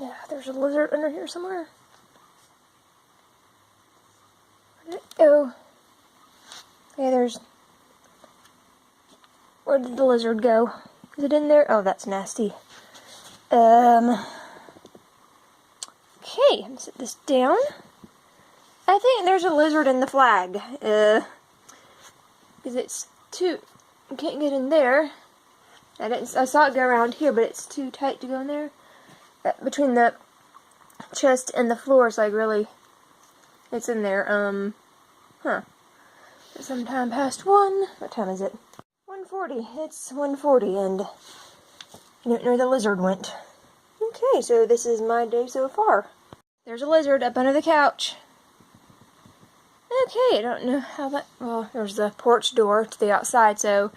Yeah, there's a lizard under here somewhere. Where did it go? Okay, where did the lizard go? Is it in there? Oh, that's nasty. Okay, I'm gonna set this down. I think there's a lizard in the flag. Because it's too... You can't get in there. I saw it go around here, but it's too tight to go in there. Between the chest and the floor, it's like really... It's in there. It's sometime past 1. What time is it? 1:40. It's 1:40, and I don't know where the lizard went. Okay, so this is my day so far. There's a lizard up under the couch. Okay, I don't know how that... Well, there's the porch door to the outside, so...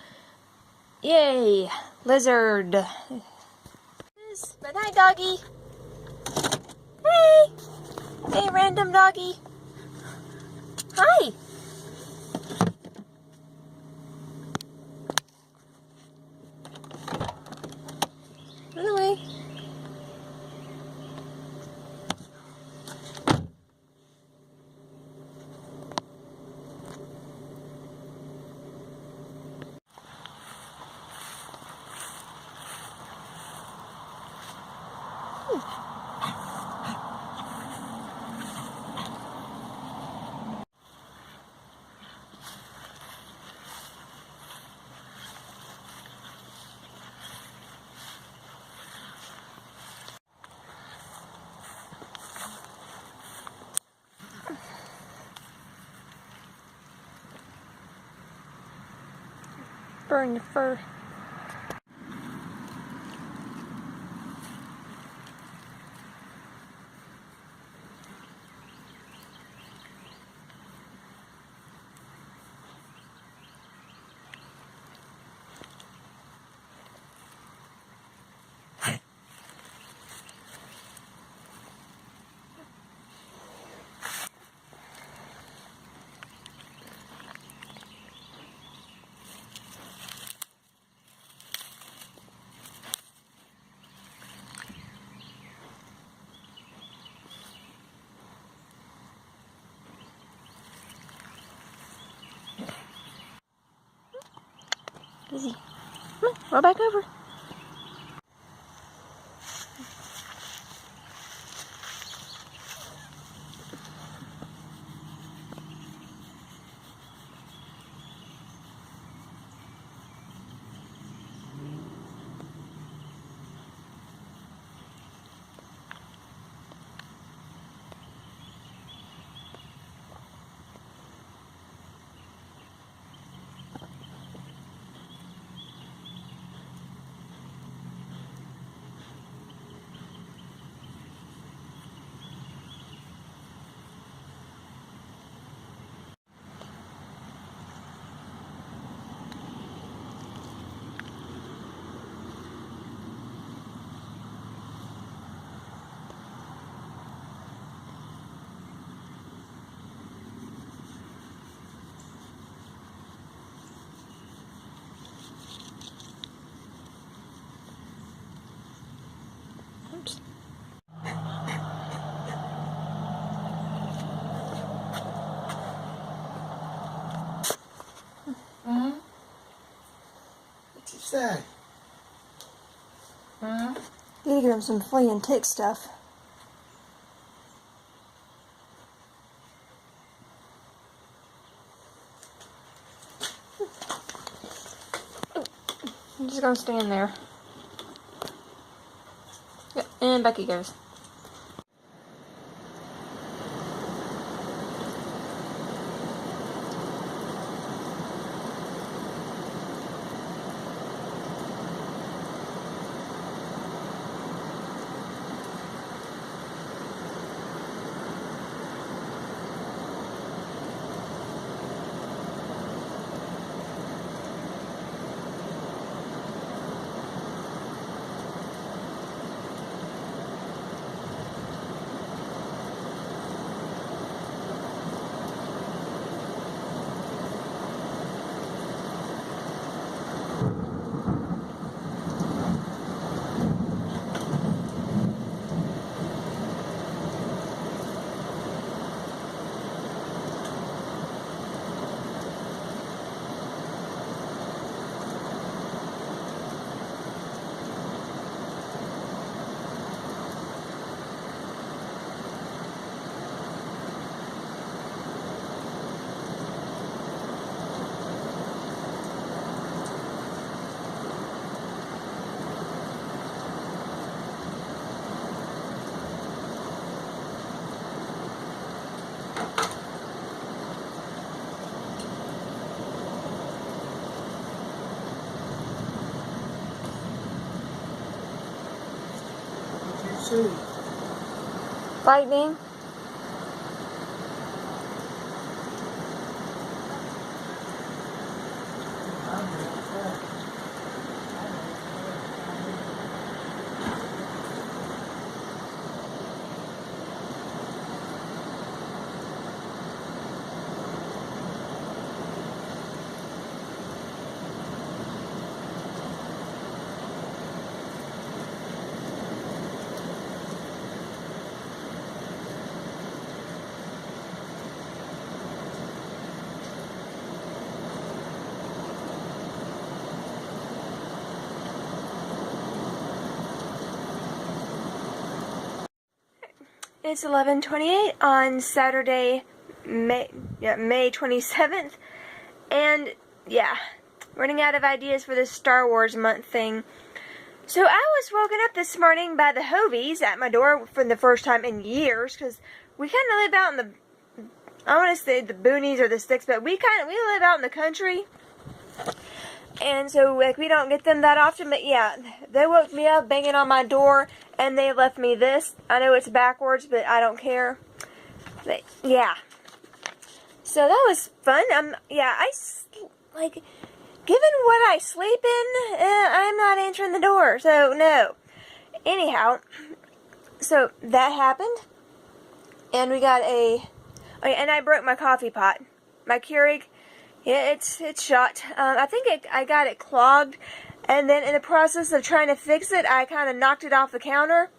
Yay! Lizard! Good night, doggy! Hey! Hey, random doggy! Hi! Run away. Burn your fur. Easy. Come on, roll back over. Oops. What you say? Need to give him some flea and tick stuff. I'm just gonna stand there. Yep, and back he goes. see. Lightning. It's 11:28 on Saturday, May 27th, and yeah, running out of ideas for this Star Wars month thing. So I was woken up this morning by the Hovies at my door for the first time in years, because we kind of live out in the, I want to say the boonies or the sticks, but we live out in the country. And so, like, we don't get them that often, but yeah, they woke me up banging on my door, and they left me this. I know it's backwards, but I don't care. But, yeah. So that was fun. Like, given what I sleep in, I'm not answering the door, so no. Anyhow, so that happened, and we got and I broke my coffee pot. My Keurig. Yeah, it's shot. I think I got it clogged, and then in the process of trying to fix it, I kind of knocked it off the counter,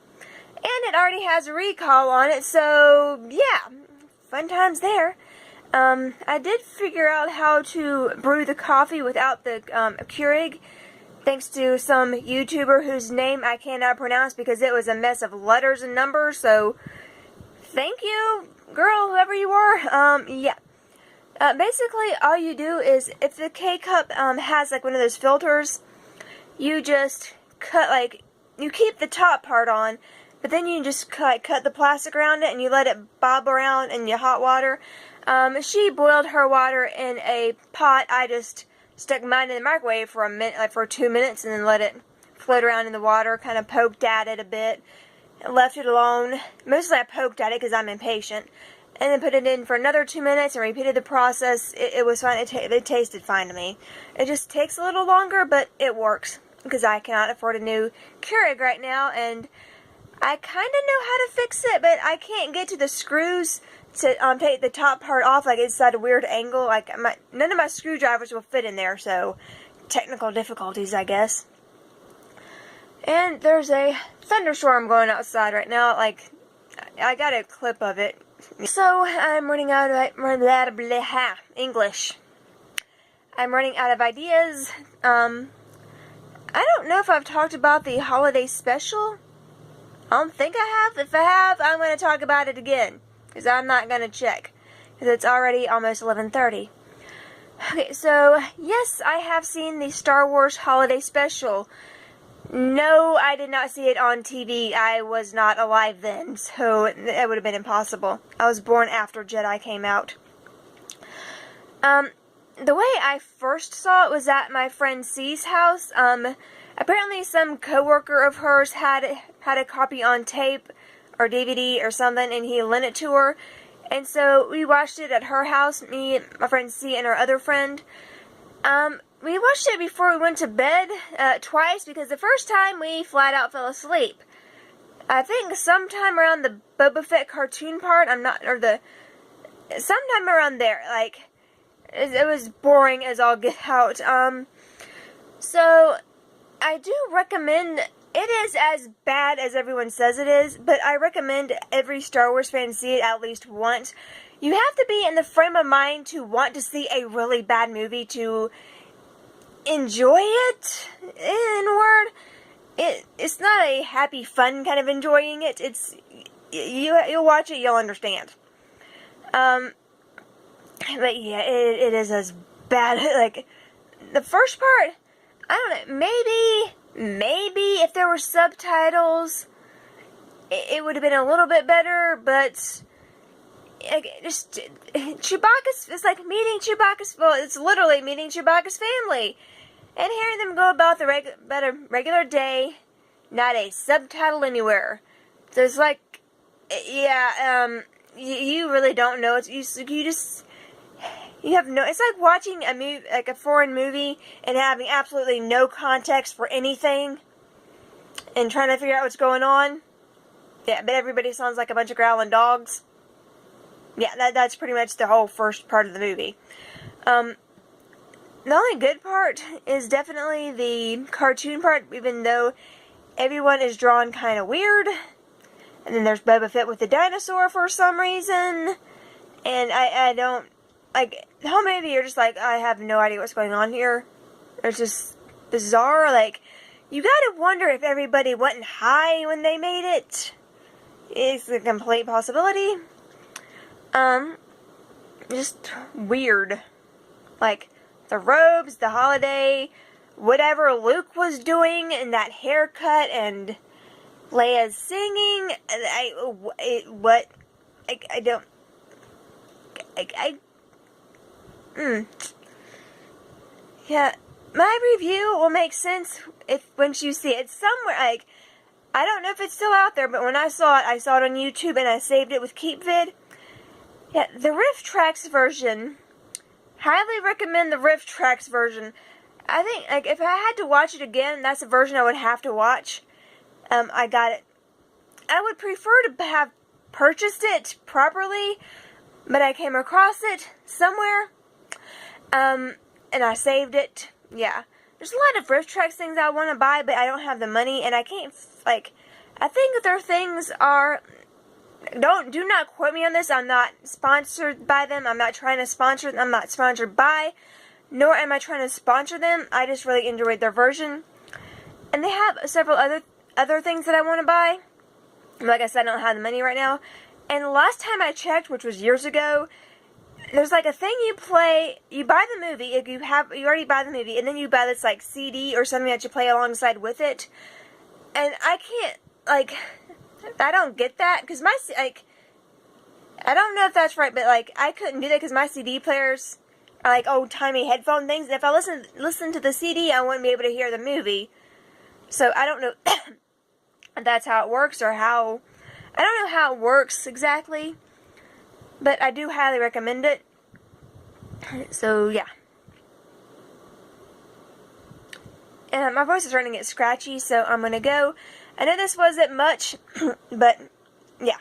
and it already has a recall on it, so yeah, fun times there. I did figure out how to brew the coffee without the Keurig, thanks to some YouTuber whose name I cannot pronounce because it was a mess of letters and numbers, so thank you, girl, whoever you were. Yeah. Basically, all you do is, if the K-Cup has like one of those filters, you just cut, like, you keep the top part on, but then you just cut the plastic around it and you let it bob around in your hot water. She boiled her water in a pot. I just stuck mine in the microwave for a minute, like for 2 minutes, and then let it float around in the water, kind of poked at it a bit, and left it alone. Mostly I poked at it because I'm impatient. And then put it in for another 2 minutes and repeated the process. It was fine. It tasted fine to me. It just takes a little longer, but it works. Because I cannot afford a new Keurig right now. And I kind of know how to fix it, but I can't get to the screws to take the top part off. Like, it's at a weird angle. Like, none of my screwdrivers will fit in there. So, technical difficulties, I guess. And there's a thunderstorm going outside right now. Like, I got a clip of it. So, I'm running out of English. I'm running out of ideas. I don't know if I've talked about the holiday special. I don't think I have. If I have, I'm going to talk about it again. Because I'm not going to check. Because it's already almost 11:30. Okay, so, yes, I have seen the Star Wars holiday special. No, I did not see it on TV. I was not alive then, so it would have been impossible. I was born after Jedi came out. The way I first saw it was at my friend C's house. Apparently some coworker of hers had a copy on tape or DVD or something, and he lent it to her. And so we watched it at her house, me, my friend C, and our other friend. We watched it before we went to bed twice, because the first time we flat out fell asleep. I think sometime around the Boba Fett cartoon part, sometime around there, like, it was boring as all get out. So, I do recommend, it is as bad as everyone says it is, but I recommend every Star Wars fan see it at least once. You have to be in the frame of mind to want to see a really bad movie to enjoy it, in a word. It's not a happy, fun kind of enjoying it. It's, you'll watch it, you'll understand. But yeah, it is as bad, like, the first part, I don't know, maybe if there were subtitles, it would have been a little bit better, but just, Chewbacca's, it's like meeting Chewbacca's, well, it's literally meeting Chewbacca's family. And hearing them go about the regular day, not a subtitle anywhere. So it's like, yeah, you really don't know. You just, you have no, it's like watching a movie, like a foreign movie, and having absolutely no context for anything, and trying to figure out what's going on. Yeah, but everybody sounds like a bunch of growling dogs. Yeah, that's pretty much the whole first part of the movie. The only good part is definitely the cartoon part, even though everyone is drawn kind of weird. And then there's Boba Fett with the dinosaur for some reason. And I don't, like, the whole movie you're just like, I have no idea what's going on here. It's just bizarre. Like, you gotta wonder if everybody wasn't high when they made it. It's a complete possibility. Just weird. Like, the robes, the holiday, whatever Luke was doing, and that haircut, and Leia's singing, yeah, my review will make sense once you see it somewhere. Like, I don't know if it's still out there, but when I saw it on YouTube, and I saved it with KeepVid. Yeah, the RiffTrax version, highly recommend the RiffTrax version. I think, like, if I had to watch it again, that's the version I would have to watch. I got it. I would prefer to have purchased it properly, but I came across it somewhere, and I saved it. Yeah. There's a lot of RiffTrax things I want to buy, but I don't have the money, and I can't, like, I think that their things are, do not quote me on this, I'm not sponsored by them, I'm not trying to sponsor them, I'm not sponsored by, nor am I trying to sponsor them, I just really enjoyed their version. And they have several other things that I want to buy. Like I said, I don't have the money right now. And the last time I checked, which was years ago, there's like a thing you play, you buy the movie, if you already buy the movie, and then you buy this like CD or something that you play alongside with it. And I can't, like, I don't get that, because my, like, I don't know if that's right, but like, I couldn't do that because my CD players are like old-timey headphone things, and if I listen to the CD, I wouldn't be able to hear the movie. So I don't know if that's how it works, or how, I don't know how it works exactly, but I do highly recommend it. So yeah. And my voice is starting to get scratchy, so I'm gonna go. I know this wasn't much, but yeah.